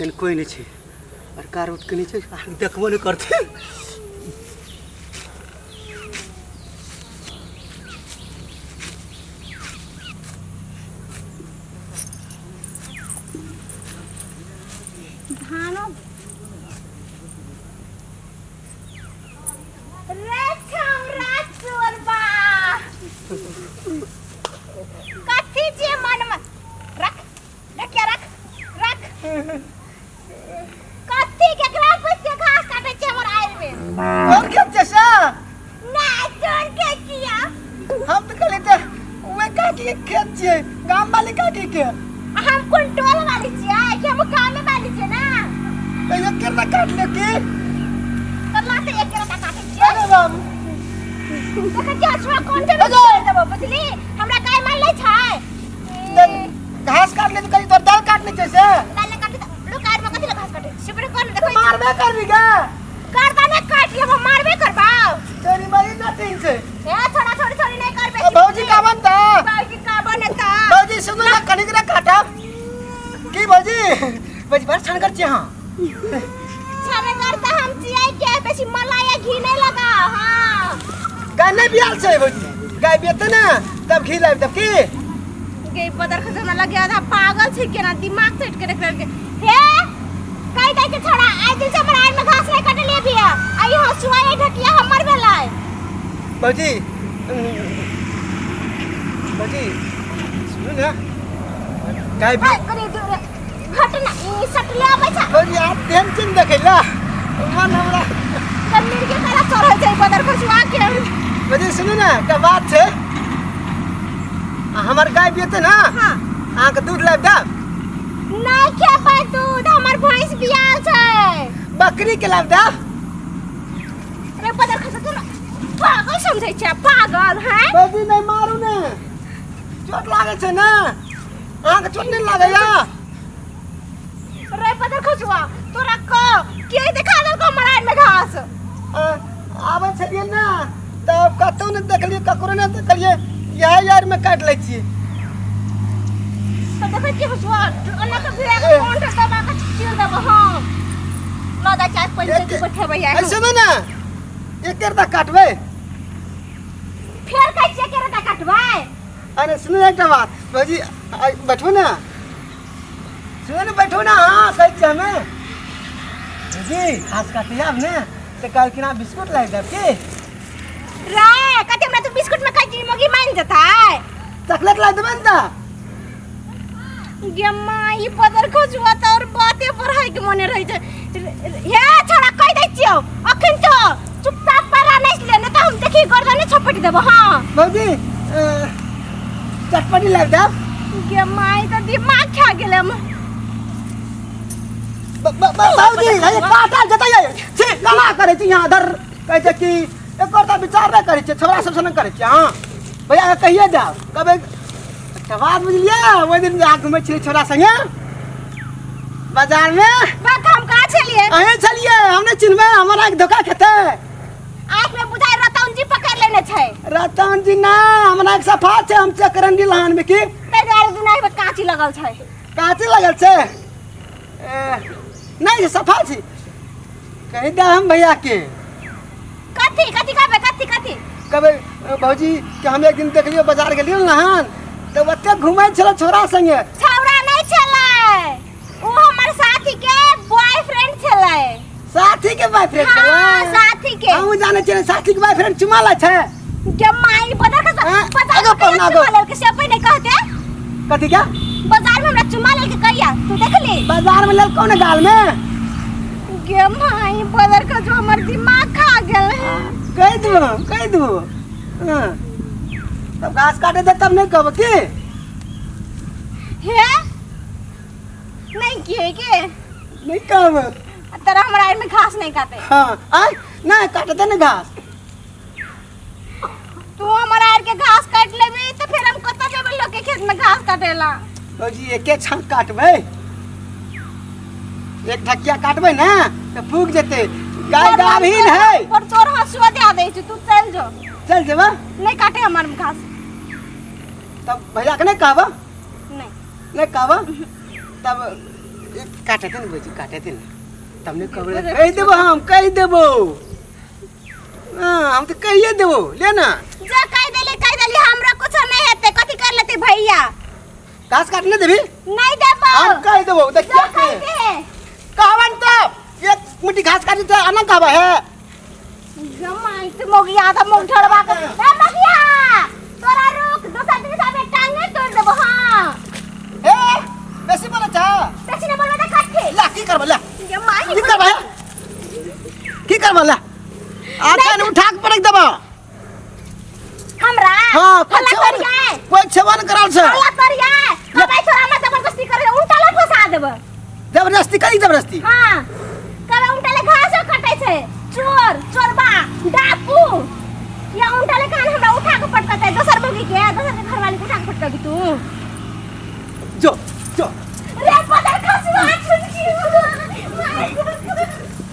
कहीं कोई नहीं छे और कार उठ के नीचे देखबो नहीं करते। धानो रे छमरा चोरबा कथी जे मन में रख क्या रख कथी केकरा पूछ के घास काटे छे हमर आइल में और क्या जैसा ना चोर के किया हम तो कहले थे वे काटी के खेत छे गांव वाले काटी के हम कंट्रोल वाली छियै कि हम काम में वाली छियै ना तो ये केना काट ले के करला से एक केरा काटे छियै अरे बाबू देखा क्या छुआ कौन से देबो बुझली हमरा काय मान ले छै घास काट ले तो कहीं दाल काटने जैसे दाल काटे लोग कार में कथि ले घास काटे सिपरे कर देखो मारबे करबी का गर्दन काट लेबो मारबे करबा तेरी मारी नथिंग से ए छोड़ा छोड़ी नहीं करबे भौजी का बनता भौजी का बनता भौजी सुनो ना कनिक ना काटा की भौजी भौजी बार छन कर छी हां छाने करता हम चियै के बेसी मलाई घी नहीं लगा हां गाय नहीं बियाल से भौजी गाय बेते ना तब घी लाइब तब की गे बदर खजना लगे आधा पागल छै केना दिमाग सेट के रख के हे कहि दै के छोड़ा आज दिन से बरार में घास नहीं काट ले बिया आई हसुआ ये ढकिया हमर भेलाय भौजी भौजी सुनो ना गाय भी करी दूर घटना ई सट ले आबै छै भौजी आप टेंशन देखैला मन हमरा कमीर के कला चढ़ै छै बदर खसुआ के भौजी सुनो ना का बात छै हमर गाय बेते ना हां आहा के दूध लाइब दा नहीं खेबै दूध हमर भैंस बियाल छै बकरी के लाइब दा रे बदर खसु तू पागल समझै छै पागल हैं भौजी नहीं मारू ने चोट लागे छै ना आहा के चोट नहीं लागैया रे बदर खसुआ तोरा को के देखा दल को मरार में घास आबै छलिए ना तब कतौ ने देखलिए ककरो ने देखलिए यार में काट लै छी तो देखै कि हसुआ अन्ना के भिड़ा के कोन दबा के चिल दब हम लदा चाय पैसे के बैठेबै यार ऐसे ना एक करता काटबे फेर कैसे के रता काटबै अरे सुनो एक बात भौजी बैठो ना सुनो ना बैठो ना हां सही छै हमें जी घास काटिया हमने तो कल किना बिस्कुट लाई दे के रे कते हमरा तू बिस्कुट में खाई मगी मान जताय चॉकलेट लाई देबे ना गे माई बदर खसुआ त और बाते पर है के मने रहि छै हे छोड़ा कहि दै छियौ अखन तो चुपचाप परा नहीं ले न त हम देखि गर्दन छपट देबो हां भौजी चटपटी लाई दे गे माई त दिमाग खा गेले हम भौजी ये काटा जतै छी कला करे छी यहां धर कहै छै कि एक और विचार नहीं करे छी छोरा सब से नहीं करे छी हां भैया कहिए जा कबे बात बुझलिए वो दिन जा घूमे छी छोरा संगे बाजार में बात हम कहां छलिए अहे छलिए हमने चिन्हबे हमरा एक धोखा खेते आंख में बुझाय रतन जी पकड़ लेने छै रतन जी ना हमरा एक सफा छै हम चकरंडी लहान में की ते दुआरे दुनाई में कांची लगल छै काची लगल छै नहीं सफा छी कहि दे हम भैया के कथी कथी कहबे कबे भौजी के हम एक दिन देखलियो बाजार गेलियो लहान तो ओते घुमै छलो छोरा संगे छौरा नहीं छलै ओ हमर साथी के बॉयफ्रेंड छलै साथी के बॉयफ्रेंड छलै हां साथी के हम जाने छियै साथी के बॉयफ्रेंड चुमा लै छै के माई बदर के पता आगो पहुना गो चुमा के से नहीं कहते कथी क्या बाजार में हमरा चुमा ले के कहिया तू देख ले बाजार में लेल कौन गाल में गे माई बदर के जो हमर दिमाग खा गेल कह दू हां तब घास काटे दे तब नहीं कहब की हे नहीं के नहीं कहब तेरा हमरा में घास नहीं काटे हां आ नहीं काटे दे ना घास तू हमारा के घास काट लेबे तो फिर हम कत जेबे लोग के खेत में घास काटेला जी एके छान काटबे एक ढकिया काटबे ना तो फूक जेते गाय गाभिन है और तोर हसुआ दे दे तू चल जो चल जेबा नहीं काटे हमार घास तब भैया के नहीं कहबा नहीं नहीं कहबा तब काटे थे ना बुझी काटे थे ना तुमने कबरे कह देबो हम कह देबो हम तो कहिए देबो ले ना जो कह देली हमरा कुछ नहीं हेते कथि कर लेते भैया घास काटने देबी नहीं देबो हम कह देबो जो देखिए कह दे कहवन तो एक मुट्ठी घास काटी तो अना कहबा है जमाई से मोगिया था मुंह ठड़वा के ए मोगिया तोरा रुक दूसरा दिन साबे टांगे तोड़ देबो हां ए बेसी बोला जा बेसी न बोलबे त काटे ला की करबा ला जमाई की करबा की करबा ला आके न उठा के पटक देबो हमरा हां हल्ला करिए कोई छेवन कराल से हल्ला करिए कबे छोरा में जबरदस्ती करे उल्टा ले फसा देबो जबरदस्ती करी जबरदस्ती हां कबे उल्टा ले घास काटे छे चोर चोरबा डाकू या उल्टा ले कान हमरा उठा के पटकते दोसर बोगी के दोसर के घरवाली के उठा के पटकबी तू